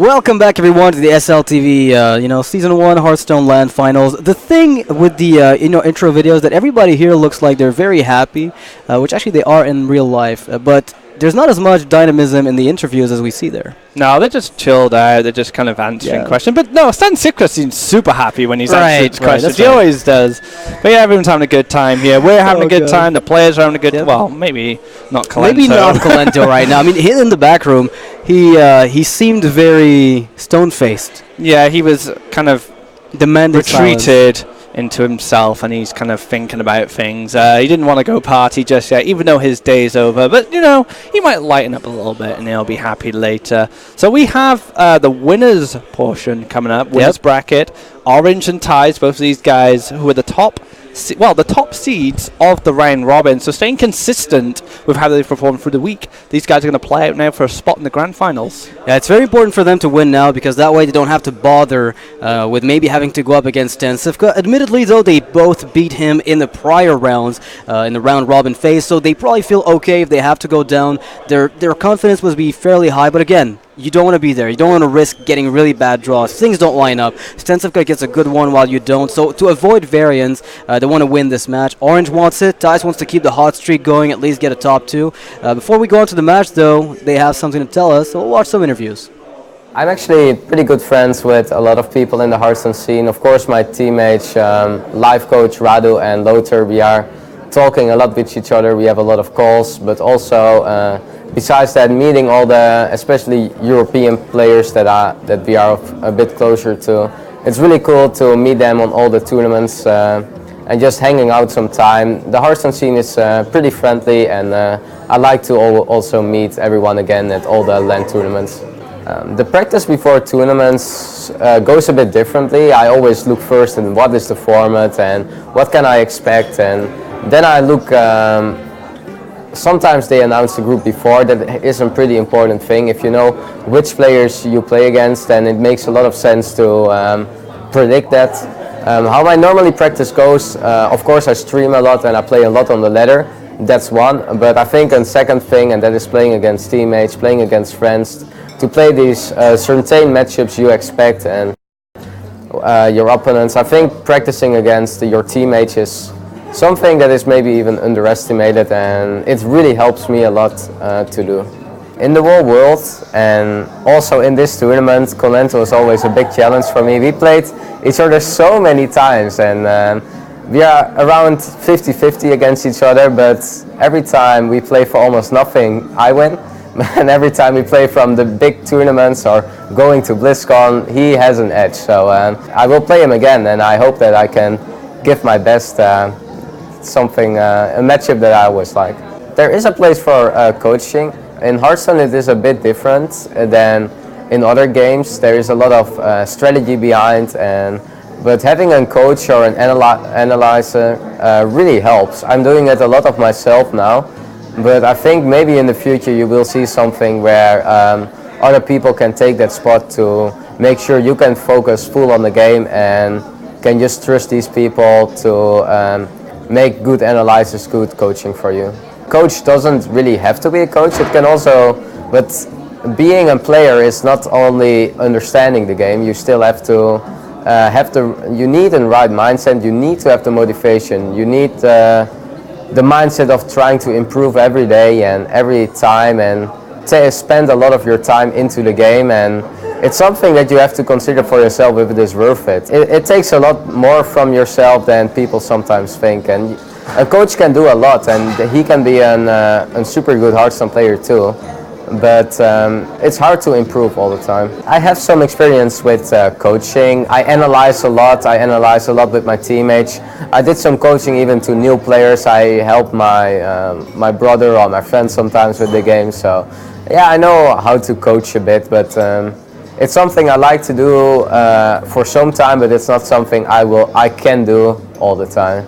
Welcome back, everyone, to the SLTV, Season 1 Hearthstone LAN Finals. The thing with the, intro videos that everybody here looks like they're very happy, which actually they are in real life, but there's not as much dynamism in the interviews as we see there. No, they're just chilled out. They're just kind of answering questions. But no, StarSeries seems super happy when he's answering questions. He always does. But yeah, everyone's having a good time here. We're having a good time. The players are having a good time. Well, maybe not Colento. Maybe not Colento right now. I mean, in the back room, he seemed very stone-faced. Yeah, he was kind of retreated silence into himself, and he's kind of thinking about things. He didn't want to go party just yet, even though his day's over. But, he might lighten up a little bit, and he'll be happy later. So we have the winners portion coming up. Winners bracket. Orange and Ties, both of these guys who are the top seeds of the round robin. So staying consistent with how they perform through the week. These guys are going to play out now for a spot in the grand finals. Yeah, it's very important for them to win now, because that way they don't have to bother with maybe having to go up against STLV. Admittedly, though, they both beat him in the prior rounds, in the round robin phase, so they probably feel okay if they have to go down. Their confidence must be fairly high, but again, you don't want to be there. You don't want to risk getting really bad draws. Things don't line up. STLV gets a good one while you don't. So to avoid variance, they want to win this match. Orange wants it. Ties wants to keep the hot streak going, at least get a top 2. Before we go on to the match, though, they have something to tell us, so we'll watch some interviews. I'm actually pretty good friends with a lot of people in the Hearthstone scene. Of course, my teammates, life coach Radu and Lothar, we are talking a lot with each other. We have a lot of calls, but also besides that, meeting all the, especially European players that we are a bit closer to. It's really cool to meet them on all the tournaments and just hanging out some time. The Hearthstone scene is pretty friendly, and I like to also meet everyone again at all the LAN tournaments. The practice before tournaments goes a bit differently. I always look first at what is the format and what can I expect, and then I look. Sometimes they announce the group before. That is a pretty important thing. If you know which players you play against, then it makes a lot of sense to predict that. How my normally practice goes, of course I stream a lot and I play a lot on the ladder. That's one. But I think a second thing, and that is playing against teammates, playing against friends, to play these certain matchups you expect and your opponents. I think practicing against your teammates is something that is maybe even underestimated, and it really helps me a lot to do. In the whole world, and also in this tournament, Colento is always a big challenge for me. We played each other so many times, and we are around 50-50 against each other, but every time we play for almost nothing, I win. And every time we play from the big tournaments or going to BlizzCon, he has an edge. So I will play him again, and I hope that I can give my best a matchup that I always like. There is a place for coaching. In Hearthstone it is a bit different than in other games. There is a lot of strategy behind, but having a coach or an analyzer really helps. I'm doing it a lot of myself now, but I think maybe in the future you will see something where other people can take that spot to make sure you can focus full on the game and can just trust these people to make good analysis, good coaching for you. Coach doesn't really have to be a coach. It can also, but being a player is not only understanding the game. You still have to you need the right mindset. You need to have the motivation. You need the mindset of trying to improve every day and every time, and spend a lot of your time into the game. And it's something that you have to consider for yourself if it is worth it. It takes a lot more from yourself than people sometimes think, and a coach can do a lot, and he can be a super good Hearthstone player too, but it's hard to improve all the time. I have some experience with coaching. I analyze a lot with my teammates. I did some coaching even to new players. I help my brother or my friends sometimes with the game, so yeah, I know how to coach a bit, but it's something I like to do for some time, but it's not something I can do all the time.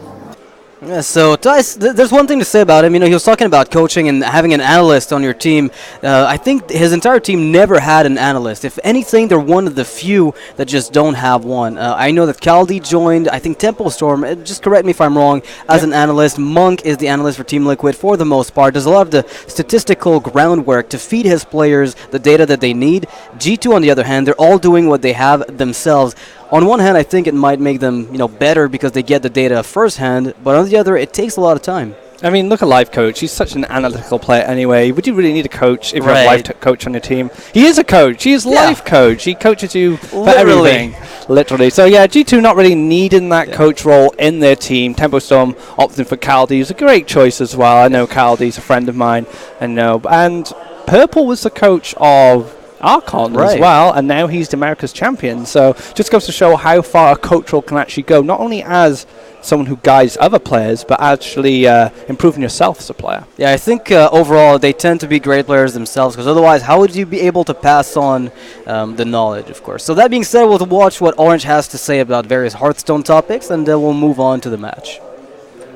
Yeah, so Thijs, there's one thing to say about him. You know, he was talking about coaching and having an analyst on your team. I think his entire team never had an analyst. If anything, they're one of the few that just don't have one. I know that Kaldi joined, I think Tempo Storm, just correct me if I'm wrong, as an analyst. Monk is the analyst for Team Liquid for the most part. Does a lot of the statistical groundwork to feed his players the data that they need. G2, on the other hand, they're all doing what they have themselves. On one hand, I think it might make them, better because they get the data firsthand, but on the other, it takes a lot of time. I mean, look at Life Coach. He's such an analytical player anyway. Would you really need a coach if you have a Life Coach on your team? He is a coach. He is Life Coach. He coaches you for everything. Literally. So, yeah, G2 not really needing that coach role in their team. Tempo Storm opting for Kaldi. It's a great choice as well. I know Kaldi's a friend of mine. And Purple was the coach of Archon as well, and now he's America's champion. So just goes to show how far a coach role can actually go, not only as someone who guides other players, but actually improving yourself as a player. Yeah, I think overall they tend to be great players themselves, because otherwise how would you be able to pass on the knowledge, of course. So that being said, we'll watch what Orange has to say about various Hearthstone topics, and then we'll move on to the match.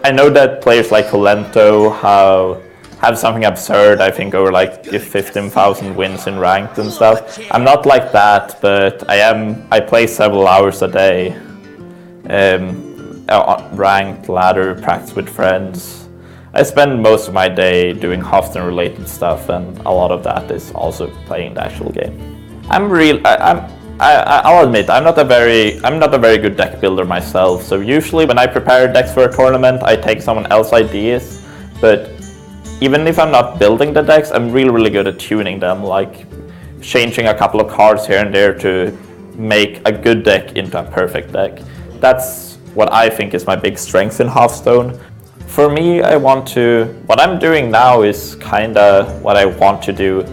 I know that players like Colento have something absurd, I think, over like 15,000 wins in ranked and stuff. I'm not like that, but I play several hours a day. Ranked, ladder, practice with friends. I spend most of my day doing Hearthstone related stuff, and a lot of that is also playing the actual game. I'll admit, I'm not a very good deck builder myself, so usually when I prepare decks for a tournament, I take someone else's ideas, but even if I'm not building the decks, I'm really good at tuning them, like changing a couple of cards here and there to make a good deck into a perfect deck. That's what I think is my big strength in Hearthstone. For me, what I'm doing now is kinda what I want to do.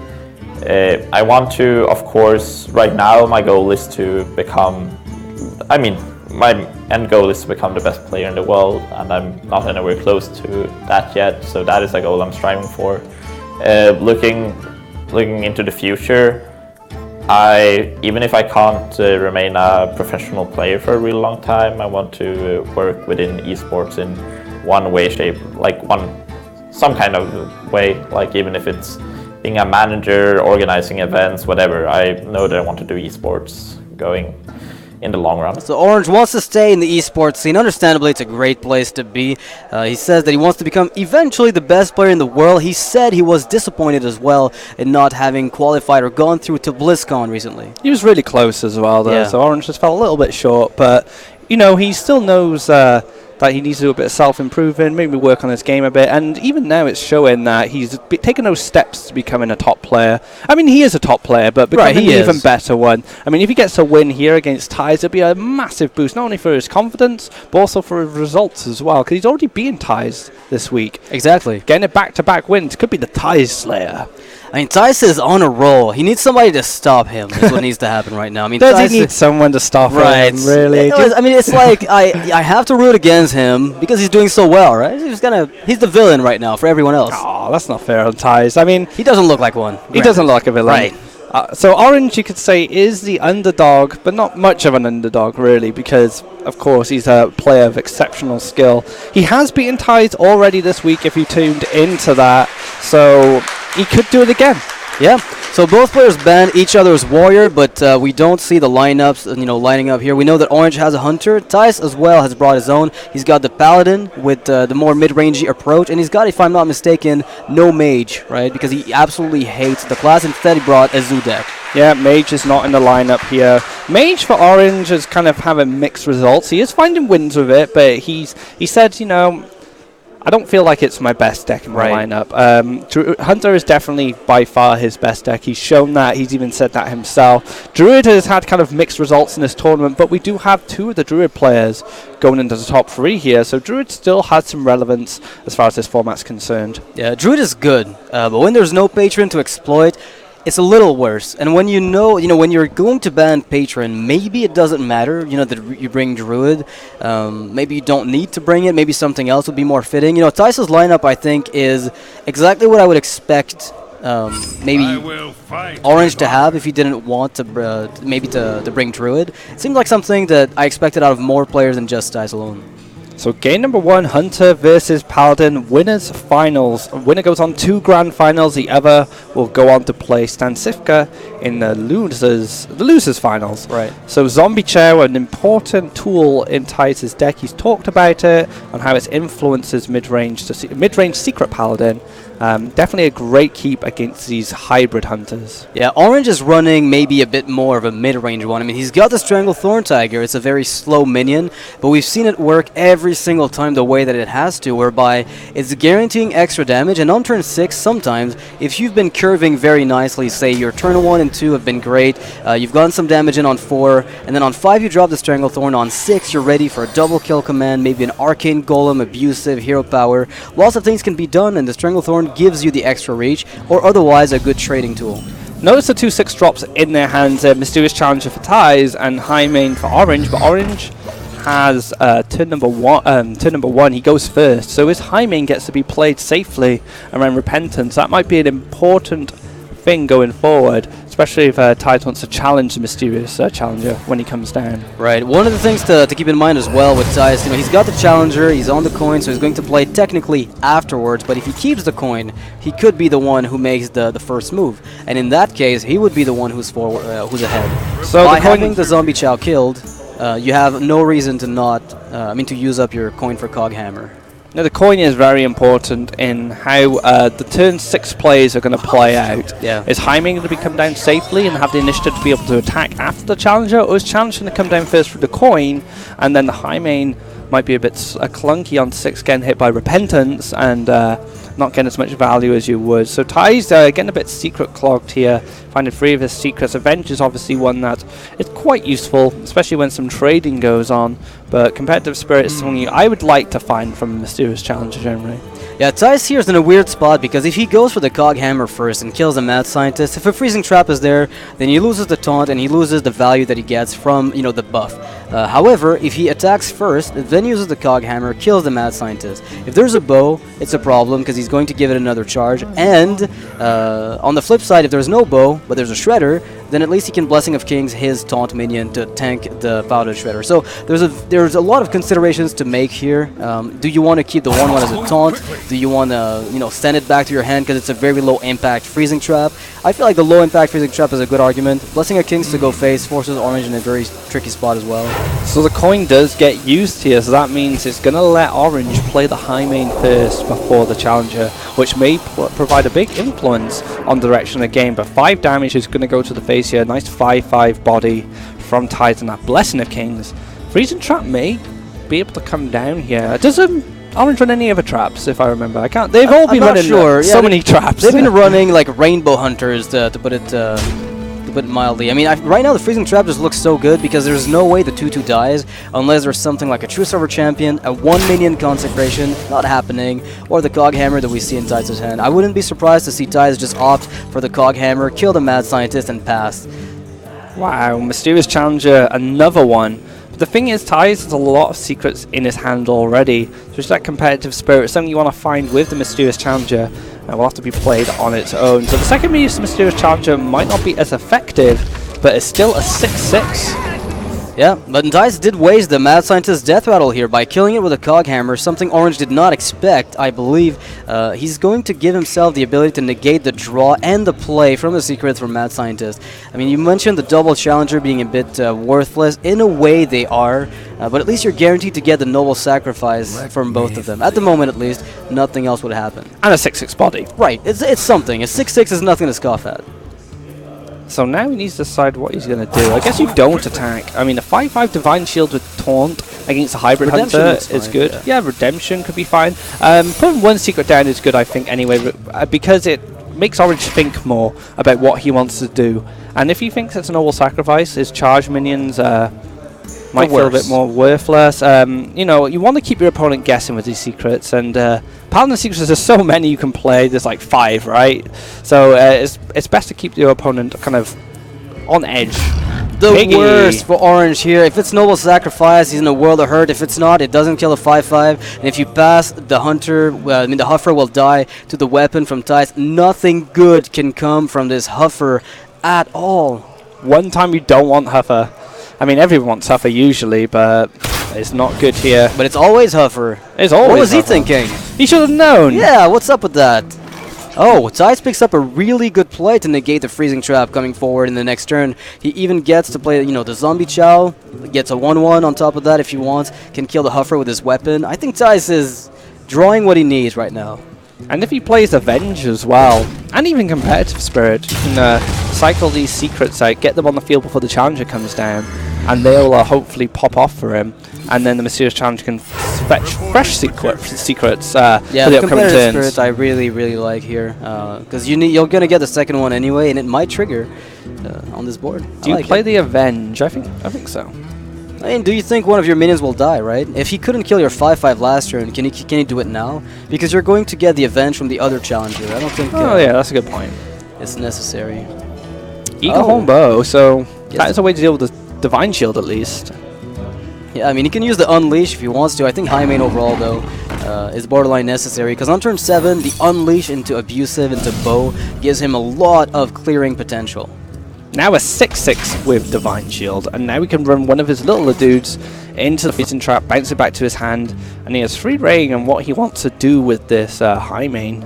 I want to, of course, right now my goal is to my end goal is to become the best player in the world, and I'm not anywhere close to that yet, so that is a goal I'm striving for. Looking into the future, even if I can't remain a professional player for a really long time, I want to work within esports in one way, shape, some kind of way, like even if it's being a manager, organizing events, whatever. I know that I want to do esports going in the long run. So Orange wants to stay in the esports scene. Understandably, it's a great place to be. He says that he wants to become eventually the best player in the world. He said he was disappointed as well in not having qualified or gone through to BlizzCon recently. He was really close as well, though, so Orange just fell a little bit short, but, he still knows that he needs to do a bit of self-improving, maybe work on his game a bit, and even now it's showing that he's taken those steps to becoming a top player. I mean, he is a top player, but becoming an even better one. I mean, if he gets a win here against Thijs, it'll be a massive boost, not only for his confidence, but also for his results as well, because he's already beaten Thijs this week. Exactly. Getting a back-to-back wins could be the Thijs Slayer. I mean, Thijs is on a roll. He needs somebody to stop him. Is what needs to happen right now. I mean, does he need someone to stop him? Really? It's like I have to root against him because he's doing so well, right? He's the villain right now for everyone else. Oh, that's not fair on Thijs. I mean, he doesn't look like one. He doesn't look like a villain. Right. So Orange, you could say, is the underdog, but not much of an underdog, really, because, of course, he's a player of exceptional skill. He has beaten Thijs already this week, if you tuned into that, so he could do it again. Yeah, so both players ban each other's warrior, but we don't see the lineups, lining up here. We know that Orange has a hunter. Thijs as well has brought his own. He's got the paladin with the more mid-rangey approach, and he's got, if I'm not mistaken, no mage, right? Because he absolutely hates the class. Instead, he brought a Zoo deck. Yeah, mage is not in the lineup here. Mage for Orange is kind of having mixed results. He is finding wins with it, but he said, I don't feel like it's my best deck in my lineup. Hunter is definitely by far his best deck. He's shown that. He's even said that himself. Druid has had kind of mixed results in this tournament, but we do have two of the Druid players going into the top three here, so Druid still has some relevance as far as this format's concerned. Yeah, Druid is good, but when there's no patron to exploit, it's a little worse. And when when you're going to ban Patron, maybe it doesn't matter, that you bring Druid. Maybe you don't need to bring it. Maybe something else would be more fitting. Thijs' lineup, I think, is exactly what I would expect maybe Orange to have if he didn't want to bring Druid. It seems like something that I expected out of more players than just Thijs alone. So game number 1, Hunter versus Paladin, winners finals. Winner goes on 2 grand finals. The other will go on to play Stansifka in the losers finals. Right. So Zombie Chair, an important tool in Thijs' deck. He's talked about it and how it influences mid-range secret Paladin. Definitely a great keep against these hybrid hunters. Yeah, Orange is running maybe a bit more of a mid-range one. I mean, he's got the Strangle Thorn Tiger. It's a very slow minion, but we've seen it work every single time the way that it has to, whereby it's guaranteeing extra damage, and on turn 6, sometimes, if you've been curving very nicely, say your turn 1 and 2 have been great, you've gotten some damage in on 4, and then on 5 you drop the Strangle Thorn, on 6 you're ready for a double kill command, maybe an Arcane Golem, abusive, hero power. Lots of things can be done, and the Strangle Thorn gives you the extra reach, or otherwise a good trading tool. Notice the 2/6 drops in their hands, Mysterious Challenger for Thijs and High Main for Orange, but Orange has turn number one, he goes first, so his High Main gets to be played safely around Repentance. That might be an important thing going forward, especially if Thijs wants to challenge the Mysterious Challenger when he comes down. Right. One of the things to keep in mind as well with Thijs, he's got the Challenger, he's on the coin, so he's going to play technically afterwards, but if he keeps the coin, he could be the one who makes the first move, and in that case, he would be the one who's who's ahead. So by having the Zombie Chow killed, you have no reason to not, to use up your coin for Coghammer. Now the coin is very important in how the turn 6 plays are going to play out. Yeah. Is High Main going to come down safely and have the initiative to be able to attack after the Challenger, or is Challenger going to come down first with the coin, and then the High Main might be a bit clunky on 6, getting hit by Repentance and not getting as much value as you would. So Thijs getting a bit secret clogged here, finding 3 of his secrets. Avenge is obviously one that is quite useful, especially when some trading goes on, but Competitive Spirit is something I would like to find from a Mysterious Challenger generally. Yeah, Thijs here is in a weird spot, because if he goes for the Coghammer first and kills the Mad Scientist, if a Freezing Trap is there, then he loses the taunt and he loses the value that he gets from, the buff. However, if he attacks first, then uses the Coghammer, kills the Mad Scientist. If there's a bow, it's a problem, because he's going to give it another charge, and on the flip side, if there's no bow, but there's a Shredder, then at least he can Blessing of Kings his taunt minion to tank the Powdered Shredder. So there's a lot of considerations to make here. Do you want to keep the 1/1 as a taunt? Do you want to send it back to your hand because it's a very low impact Freezing Trap? I feel like the low impact Freezing Trap is a good argument. Blessing of Kings to go face forces Orange in a very tricky spot as well. So the coin does get used here, so that means it's going to let Orange play the High Main first before the Challenger, which may provide a big influence on the direction of the game. But 5 damage is going to go to the face here. Nice 5/5 body from Thijs and that Blessing of Kings. Freezing Trap may be able to come down here. Does Orange run any other traps, if I remember? I can't. They've all been running so many traps. They've been running like Rainbow Hunters to put it mildly. I mean, right now the Freezing Trap just looks so good because there's no way the 2/2 dies unless there's something like a True Server Champion, a 1-minion Consecration, not happening, or the Coghammer that we see in Thijs' hand. I wouldn't be surprised to see Thijs just opt for the Coghammer, kill the Mad Scientist, and pass. Wow, Mysterious Challenger, another one. But the thing is, Thijs has a lot of secrets in his hand already. So just that Competitive Spirit, something you want to find with the Mysterious Challenger, will have to be played on its own. So the second Mysterious Challenger might not be as effective, but it's still a 6/6. Yeah, but Thijs did waste the Mad Scientist's death rattle here by killing it with a Coghammer, something Orange did not expect. I believe he's going to give himself the ability to negate the draw and the play from the secrets from Mad Scientist. I mean, you mentioned the double Challenger being a bit worthless. In a way, they are, but at least you're guaranteed to get the Noble Sacrifice from both of them. At the moment, at least, nothing else would happen. And a 6/6 body. Right, it's something. A 6/6 is nothing to scoff at. So now he needs to decide what he's going to do. I guess you don't attack. I mean, a 5/5 Divine Shield with Taunt against a Hybrid Redemption Hunter is fine, is good. Yeah, Redemption could be fine. Putting 1 secret down is good, I think, anyway, because it makes Orange think more about what he wants to do. And if he thinks it's a Noble Sacrifice, his charge minions might feel a bit more worthless. You want to keep your opponent guessing with these secrets, and Paladin secrets, there's so many you can play. There's like 5, right? So it's best to keep your opponent kind of on edge. The worst for Orange here. If it's Noble Sacrifice, he's in a world of hurt. If it's not, it doesn't kill a 5/5. And if you pass, the Hunter, the Huffer will die to the weapon from Thijs. Nothing good can come from this Huffer at all. One time you don't want Huffer. I mean, everyone wants Huffer usually, but It's not good here. But it's always Huffer. It's always What was he Huffer. thinking? He should have known. Yeah, what's up with that? Oh, Thijs picks up a really good play to negate the freezing trap coming forward in the next turn. He even gets to play, the zombie chow, gets a 1-1 on top of that if he wants, can kill the Huffer with his weapon. I think Thijs is drawing what he needs right now. And if he plays Avenge as well, and even Competitive Spirit, you can cycle these secrets out, get them on the field before the Challenger comes down, and they'll hopefully pop off for him. And then the Mysterious Challenger can fetch fresh secrets for the upcoming turns. Spirit I really, really like here, because you're going to get the second one anyway, and it might trigger on this board. Do you play the Avenge? I think so. I mean, do you think one of your minions will die, right? If he couldn't kill your 5/5 last turn, can he do it now? Because you're going to get the Avenge from the other Challenger. I don't think yeah, that's a good point. It's necessary. Eagle Home Bow, so that is a way to deal with the Divine Shield at least. Yeah, I mean, he can use the Unleash if he wants to. I think high main overall, though, is borderline necessary. Because on turn 7, the Unleash into Abusive, into Bow, gives him a lot of clearing potential. Now a 6/6 with Divine Shield, and now we can run one of his little dudes into the freezing trap, bounce it back to his hand, and he has free reign on what he wants to do with this high main.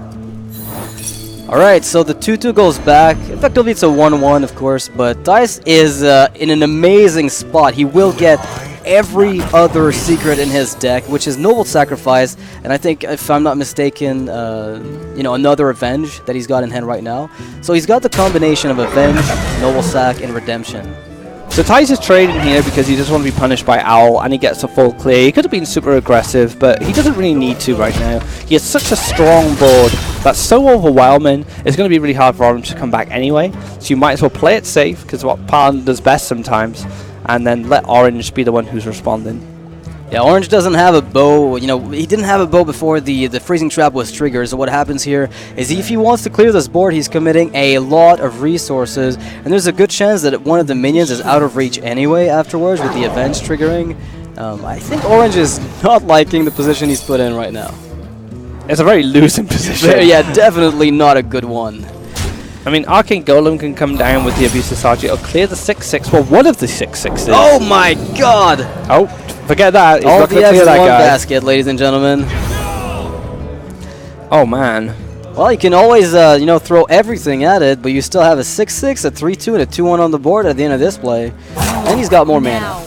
Alright, so the 2-2 goes back. Effectively, it's a 1-1, of course, but Thijs is in an amazing spot. He will get every other secret in his deck, which is Noble Sacrifice, and I think, if I'm not mistaken, another Avenge that he's got in hand right now. So he's got the combination of Avenge, Noble Sac, and Redemption. So Thijs is trading here because he doesn't want to be punished by Owl, and he gets a full clear. He could have been super aggressive, but he doesn't really need to right now. He has such a strong board that's so overwhelming, it's going to be really hard for him to come back anyway. So you might as well play it safe, because what Pan does best sometimes, and then let Orange be the one who's responding. Yeah, Orange doesn't have a bow. He didn't have a bow before the freezing trap was triggered. So what happens here is if he wants to clear this board, he's committing a lot of resources, and there's a good chance that one of the minions is out of reach anyway afterwards with the Avenge triggering. I think Orange is not liking the position he's put in right now. It's a very losing position. Yeah, definitely not a good one. I mean, Arcane Golem can come down with the Abusive Sergeant. It'll clear the 6/6. Well, one of the 6/6s. Oh my god! Oh, forget that. All the eggs in one basket, ladies and gentlemen. Oh man. Well, you can always, throw everything at it, but you still have a 6/6, a 3/2, and a 2/1 on the board at the end of this play. And he's got more mana.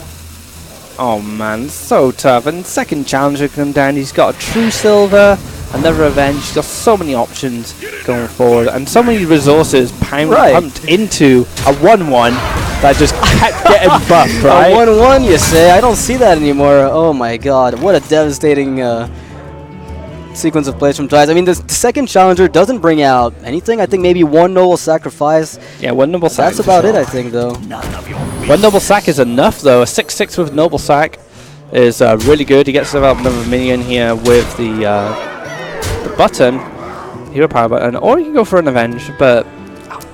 Oh man, so tough. And second challenger come down. He's got a True Silver, another Avenge. He's got so many options going forward, and so many resources pumped into a 1/1 that just kept getting buffed, right? A 1/1, you say? I don't see that anymore. Oh my god, what a devastating sequence of plays from Thijs. I mean, the second challenger doesn't bring out anything. I think maybe one Noble Sacrifice. Yeah, one Noble Sac. That's about it, I think, though. One Noble Sac is enough, though. A 6/6 with Noble Sac is really good. He gets another minion here with the button, hero power button, or you can go for an Avenge, but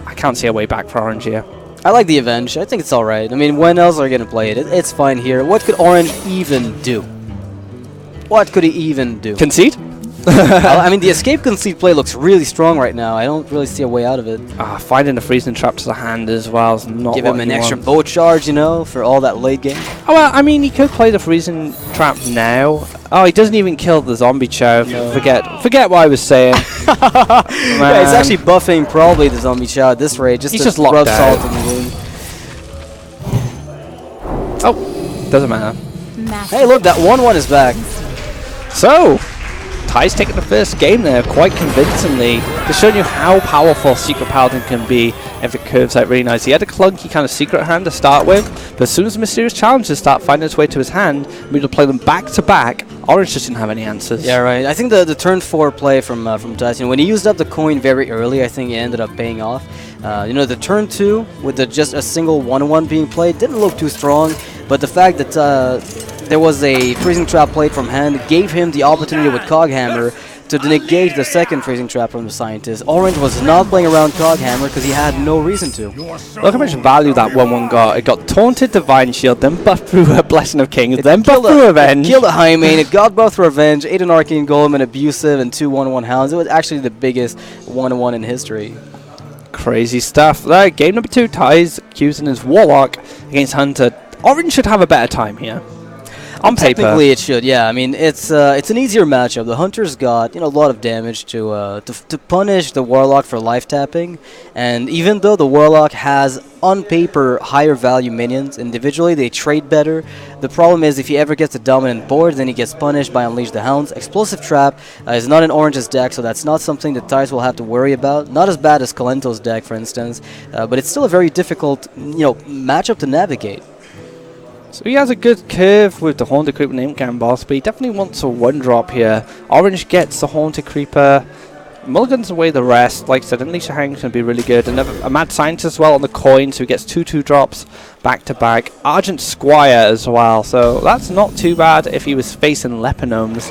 I can't see a way back for Orange here. I like the Avenge. I think it's alright. I mean, when else are you going to play it? It's fine here. What could Orange even do? What could he even do? Concede? I mean, the escape concede play looks really strong right now. I don't really see a way out of it. Finding a freezing trap to the hand as well is not Give him an extra bow charge, for all that late game. Oh, well, I mean, he could play the freezing trap now. Oh, he doesn't even kill the zombie chow. No. Forget what I was saying. Yeah, he's actually buffing probably the zombie chow at this rate, just to rub salt in the wound. Oh, doesn't matter. Hey, look, that 1/1 is back. So, Thijs taking the first game there quite convincingly. Just showing you how powerful Secret Paladin can be if it curves out really nice. He had a clunky kind of secret hand to start with, but as soon as the Mysterious Challenges start finding its way to his hand, we will play them back to back. Orange just didn't have any answers. Yeah, right. I think the turn 4 play from Thijs, when he used up the coin very early, I think it ended up paying off. The turn 2 with just a single 1/1 being played didn't look too strong, but the fact that there was a freezing trap played from hand gave him the opportunity with Coghammer to negate the second freezing trap from the Scientist. Orange was not playing around Coghammer because he had no reason to. Look how much value that 1/1 got. It got taunted Divine Shield, then buffed through a Blessing of Kings, then buffed through Revenge. It killed a high main, it got buffed through Revenge, ate an Arcane Golem, and Abusive, and 2 1/1 Hounds. It was actually the biggest 1/1 in history. Crazy stuff. There, game number 2, Thijs accusing his Warlock against Hunter. Orange should have a better time here. On paper. Technically, it should. Yeah, I mean, it's an easier matchup. The Hunter's got a lot of damage to punish the Warlock for life tapping, and even though the Warlock has on paper higher value minions individually, they trade better. The problem is if he ever gets a dominant board, then he gets punished by Unleash the Hounds. Explosive Trap is not in Orange's deck, so that's not something that Thijs will have to worry about. Not as bad as Kalento's deck, for instance, but it's still a very difficult matchup to navigate. So he has a good curve with the Haunted Creeper and Imp Gang boss, but he definitely wants a 1-drop here. Orange gets the Haunted Creeper, mulligans away the rest. Like I said, Unleash the Hounds can be really good. And a Mad Scientist as well on the coin, so he gets 2-2-drops back to back. Argent Squire as well, so that's not too bad if he was facing Lepinomes,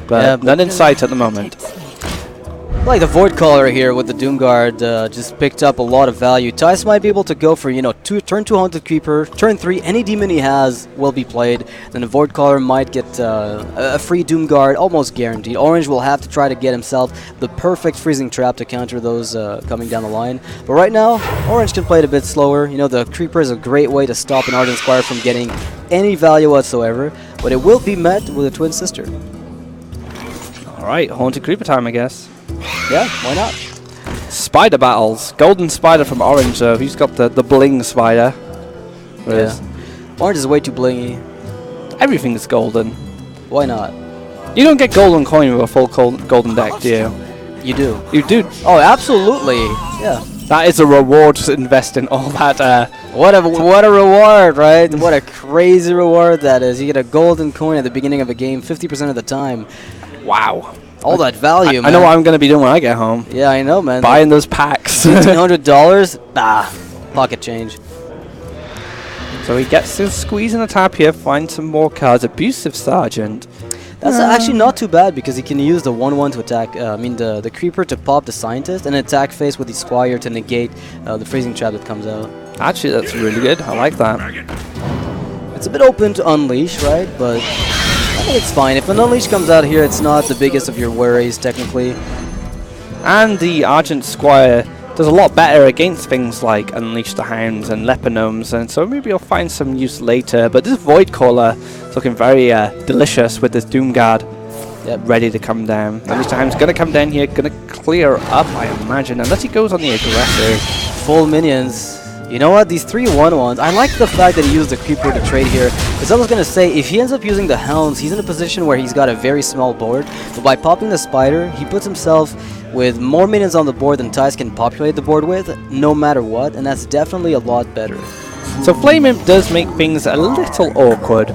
but none in sight at the moment. Like the Void Caller here with the Doomguard just picked up a lot of value. Thijs might be able to go for, turn 2 Haunted Creeper, turn 3, any demon he has will be played. Then the Void Caller might get a free Doomguard, almost guaranteed. Orange will have to try to get himself the perfect Freezing Trap to counter those coming down the line. But right now, Orange can play it a bit slower. The Creeper is a great way to stop an Ardent Squire from getting any value whatsoever, but it will be met with a Twin Sister. Alright, Haunted Creeper time, I guess. Yeah, why not? Spider battles. Golden Spider from Orange, though. He's got the bling spider. Yeah. Orange is way too blingy. Everything's golden. Why not? You don't get golden coin with a full golden deck, do you? You do. You do. Oh, absolutely. Yeah. That is a reward to invest in all that. What a reward, right? What a crazy reward that is. You get a golden coin at the beginning of a game 50% of the time. Wow. All that value, man. I know what I'm going to be doing when I get home. Yeah, I know, man. Buying those packs. $1,500? Pocket change. So he gets to squeeze in the tap here, find some more cards. Abusive Sergeant. That's actually not too bad because he can use the 1-1 to attack, the Creeper to pop the Scientist and attack face with the Squire to negate the Freezing Trap that comes out. Actually, that's really good. I like that. It's a bit open to Unleash, right? But I think it's fine. If an Unleash comes out here, it's not the biggest of your worries, technically. And the Argent Squire does a lot better against things like Unleash the Hounds and Lepinomes, and so maybe you'll find some use later. But this Void Caller is looking very delicious with this Doomguard ready to come down. Unleash the Hound's going to come down here, going to clear up, I imagine, unless he goes on the aggressor. Full minions. You know what? These 3 1-1s, I like the fact that he used the Creeper to trade here. Because I was going to say, if he ends up using the Hounds, he's in a position where he's got a very small board. But by popping the Spider, he puts himself with more minions on the board than Thijs can populate the board with, no matter what. And that's definitely a lot better. So Flame Imp does make things a little awkward.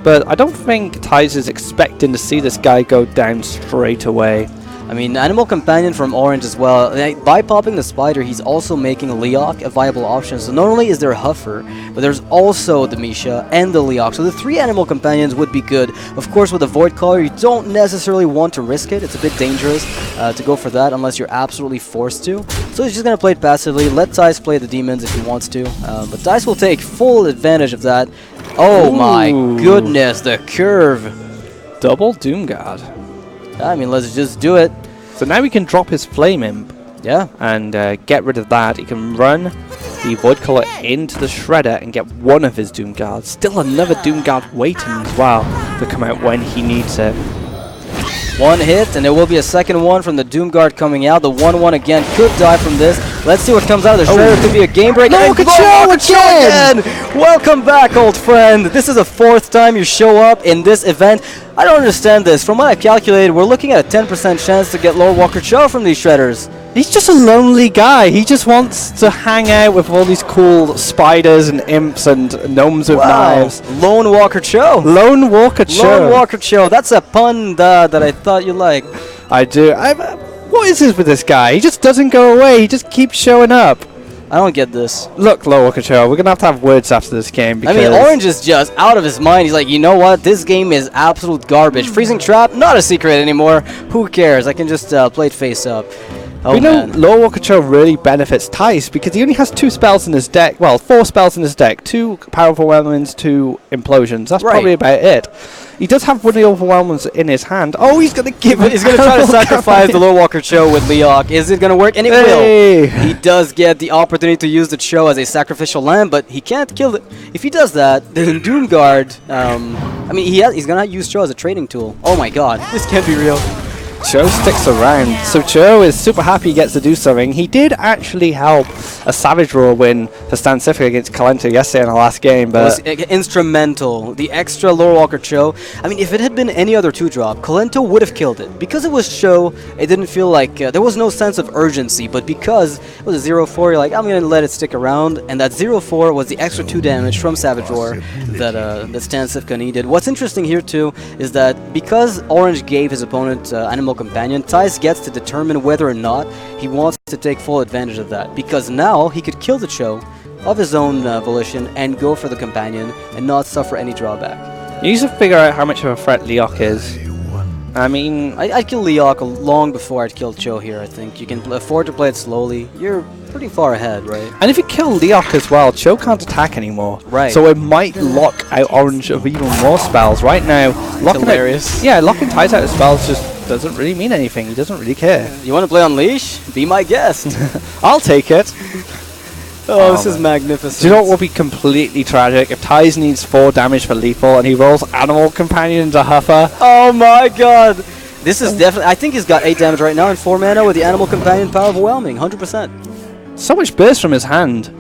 But I don't think Thijs is expecting to see this guy go down straight away. I mean, Animal Companion from Orange as well. By popping the Spider, he's also making Leok a viable option. So not only is there Huffer, but there's also the Misha and the Leok. So the 3 Animal Companions would be good. Of course, with the Void Caller, you don't necessarily want to risk it. It's a bit dangerous to go for that unless you're absolutely forced to. So he's just going to play it passively. Let Thijs play the demons if he wants to. But Thijs will take full advantage of that. Oh my goodness, the curve. Double Doomguard. I mean, let's just do it. So now we can drop his Flame Imp. Yeah. And get rid of that. He can run the Void Caller into the Shredder and get one of his Doomguards. Still another Doomguard waiting as well to come out when he needs it. 1 hit, and there will be a second one from the Doomguard coming out. The 1-1 again could die from this. Let's see what comes out of the Shredder. Could be a game break. No, again! Welcome back, old friend. This is the 4th time you show up in this event. I don't understand this. From what I calculated, we're looking at a 10% chance to get Lord Walker Cho from these Shredders. He's just a lonely guy. He just wants to hang out with all these cool spiders and imps and gnomes with knives. Lone Walker Cho. Lone Walker Cho. Lone Walker Cho. That's a pun that I thought you liked. I do. What is this with this guy? He just doesn't go away. He just keeps showing up. I don't get this. Look, Lone Walker Cho, we're going to have words after this game. Because I mean, Orange is just out of his mind. He's like, you know what? This game is absolute garbage. Freezing Trap, not a secret anymore. Who cares? I can just play it face up. Oh, we know man. Lore Walker Cho really benefits Thijs because he only has 2 spells in his deck. Well, 4 spells in his deck. 2 Powerful Overwhelmings, 2 Implosions. That's Right. probably about it. He does have one of the Overwhelmings in his hand. Oh, he's going to give it. He's going to try to sacrifice the Lore Walker Cho with Leok. Is it going to work? And it will. He does get the opportunity to use the Cho as a sacrificial lamb, but he can't kill it. If he does that, then Doomguard, I mean, he's going to use Cho as a trading tool. Oh my god, this can't be real. Cho sticks around. So Cho is super happy he gets to do something. He did actually help a Savage Roar win for StarSeries against Kalento yesterday in the last game, but It was instrumental. The extra Lore Walker Cho. I mean, if it had been any other 2-drop, Kalento would have killed it. Because it was Cho, it didn't feel like there was no sense of urgency. But because it was a 0-4, you're like, I'm gonna let it stick around. And that 0-4 was the extra 2 damage from Savage Roar that StarSeries needed. What's interesting here too is that because Orange gave his opponent Animal Companion, Thijs gets to determine whether or not he wants to take full advantage of that, because now he could kill the Cho of his own volition and go for the Companion and not suffer any drawback. you need to figure out how much of a threat Leok is. I mean, I'd kill Leok long before I'd kill Cho here. I think you can afford to play it slowly. You're pretty far ahead, right? and if you kill Leok as well, Cho can't attack anymore. Right. So it might lock out Orange of even more spells. Right now, locking hilarious. locking Thijs out of spells just doesn't really mean anything. He doesn't really care. You want to play Unleash? Be my guest. I'll take it. Oh, this is magnificent. Do you know what would be completely tragic? If Thijs needs 4 damage for lethal and he rolls Animal Companion into Huffer? Oh my god! This is definitely... I think he's got 8 damage right now and 4 mana with the Animal Companion Power Overwhelming. 100%. So much burst from his hand.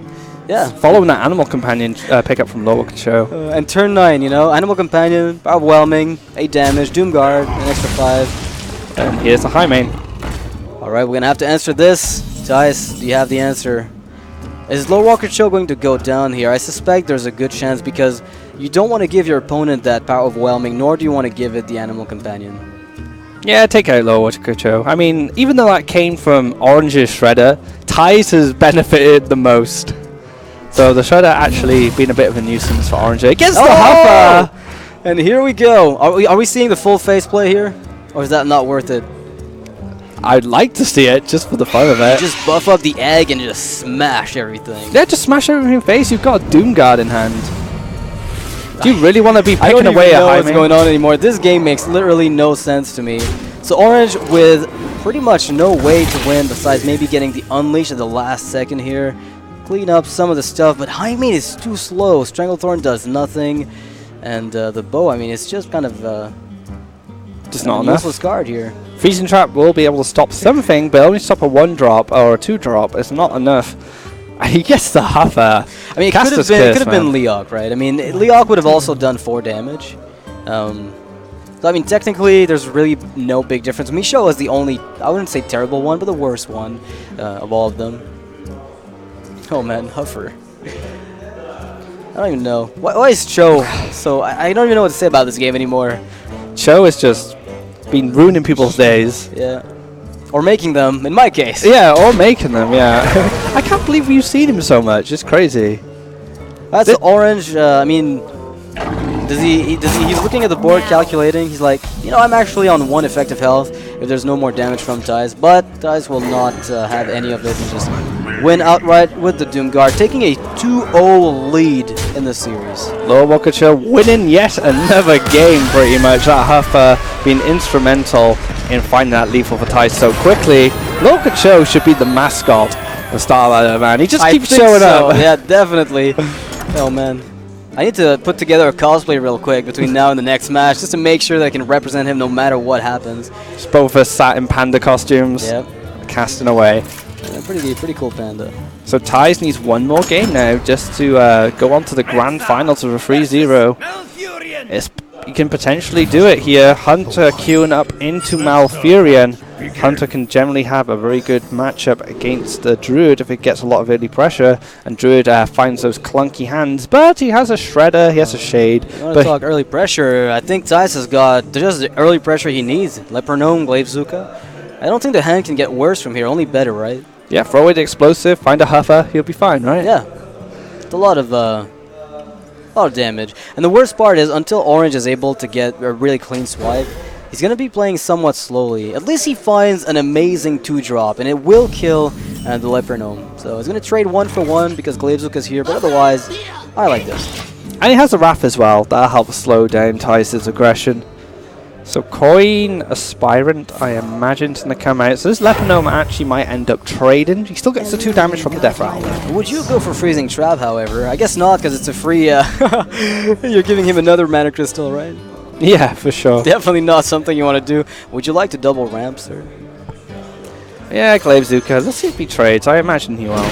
Yeah. Following that Animal Companion pickup from Lore Walker Cho. And turn 9, you know? Animal Companion, Power Overwhelming, 8 damage, Doomguard, an extra 5. And here's the high main. Alright, we're gonna have to answer this. Thijs, do you have the answer? Is Lore Walker Cho going to go down here? I suspect there's a good chance because you don't want to give your opponent that Power Overwhelming, nor do you want to give it the Animal Companion. Yeah, take out Lore Walker Cho. I mean, even though that came from Orange's Shredder, Thijs has benefited the most. So the Shredder actually been a bit of a nuisance for Orange. It gets the Huffer! And here we go. Are we seeing the full face play here? Or is that not worth it? I'd like to see it just for the fun of You it. just buff up the egg and just smash everything. Yeah, just smash everything in face. You've got a Doomguard in hand. Do you really want to be I don't picking even away at know high what's main? going on anymore. This game makes literally no sense to me. So Orange with pretty much no way to win besides maybe getting the Unleash at the last second here. Clean up some of the stuff, but high main is too slow. Stranglethorn does nothing. And the bow, I mean, it's just kind of Just not enough. useless card here. Freezing Trap will be able to stop something, but only stop a 1-drop or a 2-drop. It's not enough. He gets the Huffer. I mean, it Caster's could Curse, have been man. Leok, right? I mean, Leok would have also done 4 damage. So, I mean, technically, there's really no big difference. Misho is the only, I wouldn't say terrible one, but the worst one of all of them. Oh, man, Huffer. I don't even know. Why is Cho so... I don't even know what to say about this game anymore. Cho has just been ruining people's days. Yeah. Or making them, in my case. Yeah, or making them, yeah. I can't believe you've seen him so much. It's crazy. That's Orange. I mean, he's looking at the board, calculating. He's like, you know, I'm actually on 1 effective health if there's no more damage from Thijs, but Thijs will not have any of it and just win outright with the Doomguard, taking a 2-0 lead in the series. Lore Walker Cho winning yet another game, pretty much. That Huffer being instrumental in finding that lethal for Thijs so quickly. Lore Walker Cho should be the mascot of Starlighter, man. He just keeps showing up. Yeah, definitely. Oh, man. I need to put together a cosplay real quick between now and the next match just to make sure that I can represent him no matter what happens. Just both of us sat in panda costumes, Yep. casting away. Yeah, pretty cool panda. So Thijs needs 1 more game now just to go on to the grand finals of a 3-0. You can potentially do it here. Hunter queuing up into Malfurion. Hunter can generally have a very good matchup against the Druid if it gets a lot of early pressure, and Druid finds those clunky hands, but he has a Shredder, he has a Shade. You want to talk early pressure? I think Thijs has got just the early pressure he needs. Lepernome, Glavezuka. I don't think the hand can get worse from here, only better, right? Yeah, throw away the explosive, find a Huffer, he'll be fine, right? Yeah. It's a lot of damage. And the worst part is, until Orange is able to get a really clean swipe, He's going to be playing somewhat slowly. At least he finds an amazing 2-drop, and it will kill the Lepernome. So he's going to trade 1 for 1 because Glaivezooka's here, but otherwise, I like this. And he has a Wrath as well. That'll help slow down Thijs' aggression. So Coin Aspirant, I imagine, is going to come out. So this Lepernome actually might end up trading. He still gets the 2 damage from the Death Rattle. Would you go for Freezing Trap, however? I guess not, because it's a free... you're giving him another Mana Crystal, right? Yeah, for sure. Definitely not something you want to do. Would you like to double ramp, sir? Yeah, Glaivezooka. Let's see if he trades. I imagine he will.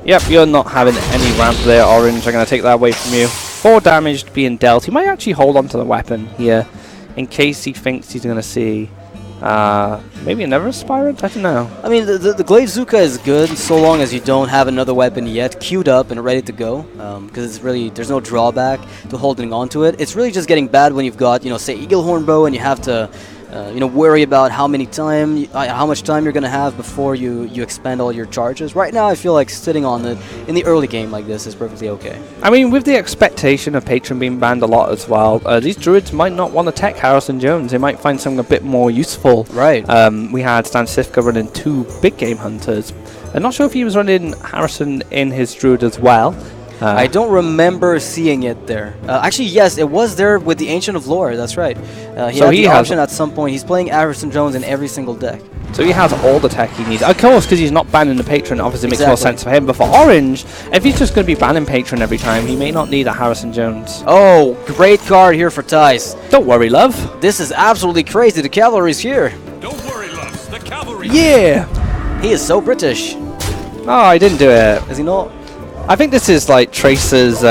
Yep, you're not having any ramp there, Orange. I'm going to take that away from you. 4 damage being dealt. He might actually hold on to the weapon here in case he thinks he's going to see maybe another Aspirant? I don't know. I mean, the Glaivezooka is good so long as you don't have another weapon yet queued up and ready to go, because it's really, there's no drawback to holding on to it. It's really just getting bad when you've got, you know, say Eaglehorn Bow and you have to you know, worry about how much time you're gonna have before you expend all your charges. Right now, I feel like sitting on it in the early game like this is perfectly okay. I mean, with the expectation of Patron being banned a lot as well, these druids might not want to tech Harrison Jones. They might find something a bit more useful. Right. We had Stan Sifka running 2 big game hunters. I'm not sure if he was running Harrison in his druid as well. I don't remember seeing it there. Actually, yes, it was there with the Ancient of Lore. That's right. He had the option at some point. He's playing Harrison Jones in every single deck. So he has all the tech he needs. Of course, because he's not banning the Patron, obviously makes more sense for him. But for Orange, if he's just going to be banning Patron every time, he may not need a Harrison Jones. Oh, great card here for Thijs. Don't worry, love. This is absolutely crazy. The cavalry's here. Don't worry, loves. The cavalry. Yeah. He is so British. Oh, I didn't do it. Is he not? I think this is like Tracer's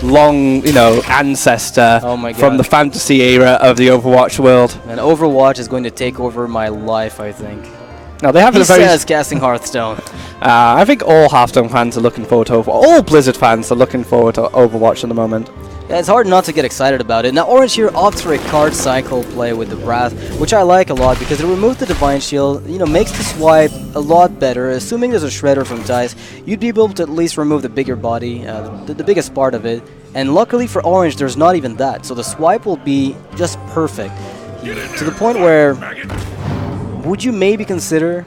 long, ancestor from the fantasy era of the Overwatch world. And Overwatch is going to take over my life, I think. Now they have He says casting Hearthstone. I think all Hearthstone fans are looking forward to all Blizzard fans are looking forward to Overwatch at the moment. Yeah, it's hard not to get excited about it. Now, Orange here opts for a card cycle play with the Wrath, which I like a lot because it removes the Divine Shield, makes the swipe a lot better. Assuming there's a Shredder from Thijs, you'd be able to at least remove the bigger body, the biggest part of it. And luckily for Orange, there's not even that, so the swipe will be just perfect. To the point where, would you maybe consider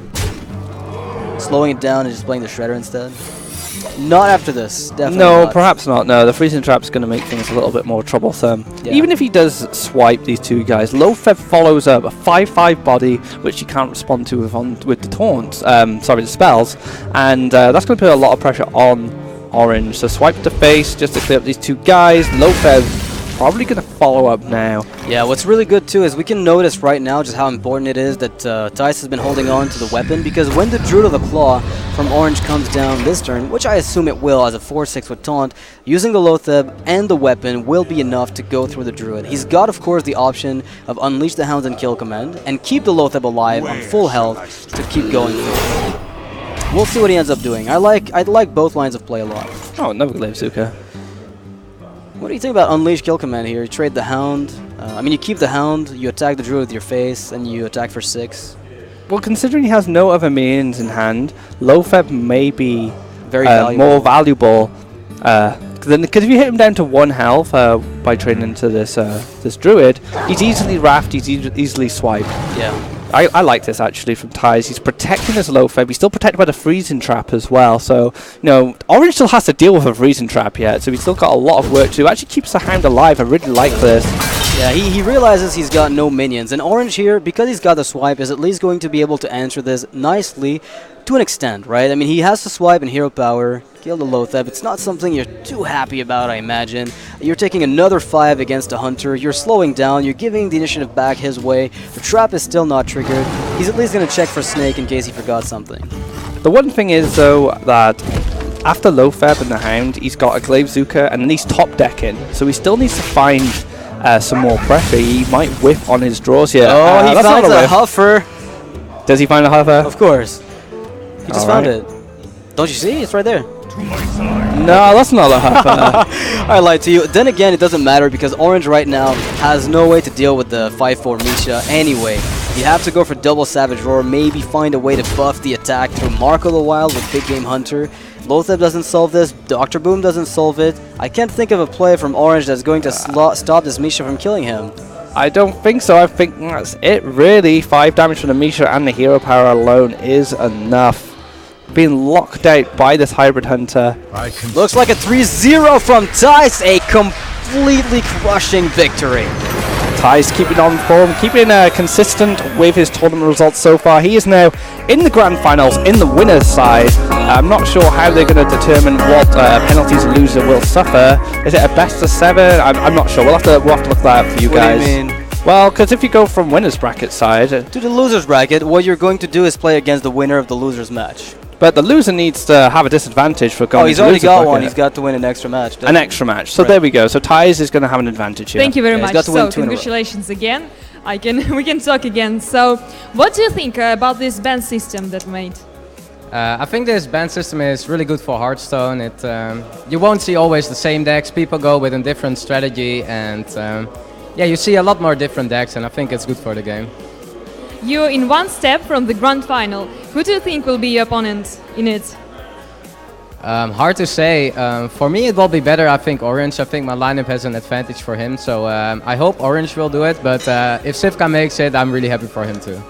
slowing it down and just playing the Shredder instead? Not after this, definitely No, not. perhaps not. No, the freezing trap's going to make things a little bit more troublesome. Yeah. Even if he does swipe these 2 guys, Lofev follows up a 5/5 body, which he can't respond to with the taunts. The spells, and that's going to put a lot of pressure on Orange. So swipe to face just to clear up these 2 guys. Lofev probably going to follow up now. Yeah, what's really good too is we can notice right now just how important it is that Thijs has been holding on to the weapon, because when the Druid of the Claw from Orange comes down this turn, which I assume it will as a 4/6 with taunt, using the Lotheb and the weapon will be enough to go through the Druid. He's got, of course, the option of Unleash the Hounds and Kill command and keep the Lotheb alive on full health to keep going through. We'll see what he ends up doing. I like both lines of play a lot. Oh, another Glaivezooka. What do you think about Unleash Kill command here? You trade the Hound. You keep the Hound, you attack the Druid with your face, and you attack for 6. Well, considering he has no other minions in hand, Lofeb may be Very more valuable. Because if you hit him down to 1 health by trading into this Druid, he's easily Wrathed, he's easily swiped. Yeah. I like this actually from Thijs. He's protecting his Lofeb. He's still protected by the freezing trap as well. So, Orange still has to deal with a freezing trap yet. So he's still got a lot of work to do. Actually keeps the Hound alive. I really like this. Yeah, he realizes he's got no minions. And Orange here, because he's got the swipe, is at least going to be able to answer this nicely to an extent, right? I mean, he has to swipe and hero power, kill the Lotheb. It's not something you're too happy about, I imagine. You're taking another 5 against a Hunter. You're slowing down. You're giving the initiative back his way. The trap is still not triggered. He's at least going to check for Snake in case he forgot something. The one thing is, though, that after Lotheb and the Hound, he's got a Glaivezooka and then he's top decking. So he still needs to find some more pressure. He might whiff on his draws here. Oh, he found a Huffer. Does he find a Huffer? Of course. He just found it. Don't you see? It's right there. No, that's not a Huffer. I lied to you. Then again, it doesn't matter because Orange right now has no way to deal with the 5/4 Misha anyway. You have to go for double Savage Roar, maybe find a way to buff the attack through Mark of the Wild with Big Game Hunter. Lotheb doesn't solve this, Dr. Boom doesn't solve it. I can't think of a play from Orange that's going to stop this Misha from killing him. I don't think so. I think that's it, really. 5 damage from the Misha and the hero power alone is enough. Being locked out by this hybrid hunter. Looks like a 3-0 from Thijs, a completely crushing victory. Thijs keeping on form, keeping consistent with his tournament results so far. He is now in the grand finals in the winner's side. I'm not sure how they're going to determine what penalties a loser will suffer. Is it a best of 7? I'm not sure. We'll have to look that up for you guys. What do you mean? Well, because if you go from winner's bracket side to the loser's bracket, what you're going to do is play against the winner of the loser's match. But the loser needs to have a disadvantage for going. Oh, he's already got one. He's got to win an extra match. An extra match. So there we go. So Thijs is going to have an advantage here. Thank you very much. So congratulations again. We can talk again. So what do you think about this ban system that made? I think this ban system is really good for Hearthstone. You won't see always the same decks. People go with a different strategy, and yeah, you see a lot more different decks, and I think it's good for the game. You're in one step from the grand final. Who do you think will be your opponent in it? Hard to say. For me, it will be better. I think Orange. I think my lineup has an advantage for him. So I hope Orange will do it. But if Sivka makes it, I'm really happy for him too.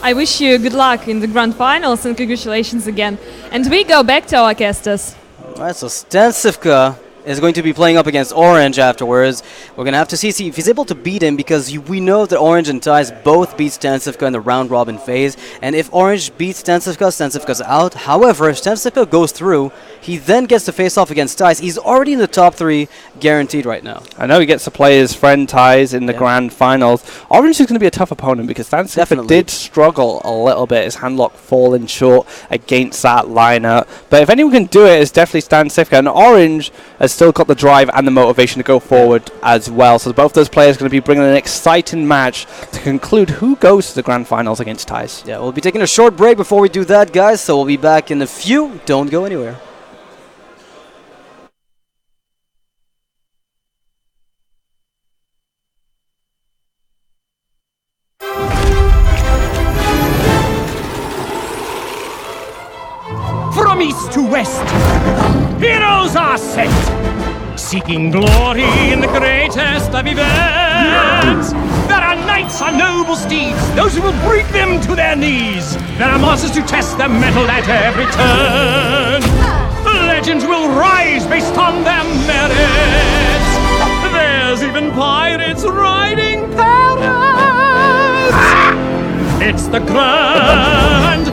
I wish you good luck in the grand finals and congratulations again. And we go back to our casters. Alright, so Stan Sivka is going to be playing up against Orange afterwards. We're going to have to see if he's able to beat him, because we know that Orange and Thijs both beat Stan Sivka in the round robin phase. And if Orange beats Stan Sivka's out. However, if Stan Sivka goes through, he then gets to face off against Thijs. He's already in the top 3 guaranteed right now. I know he gets to play his friend Thijs in the grand finals. Orange is going to be a tough opponent because Stan Sivka did struggle a little bit. His handlock falling short against that lineup. But if anyone can do it, it's definitely Stan Sivka. And Orange has still got the drive and the motivation to go forward as well. So both those players are going to be bringing an exciting match to conclude who goes to the grand finals against Thijs. Yeah, we'll be taking a short break before we do that, guys. So we'll be back in a few. Don't go anywhere. From east to west, heroes are sent, seeking glory in the greatest of events. There are knights on noble steeds, those who will bring them to their knees. There are monsters to test their mettle at every turn. Legends will rise based on their merits. There's even pirates riding parrots. It's the grand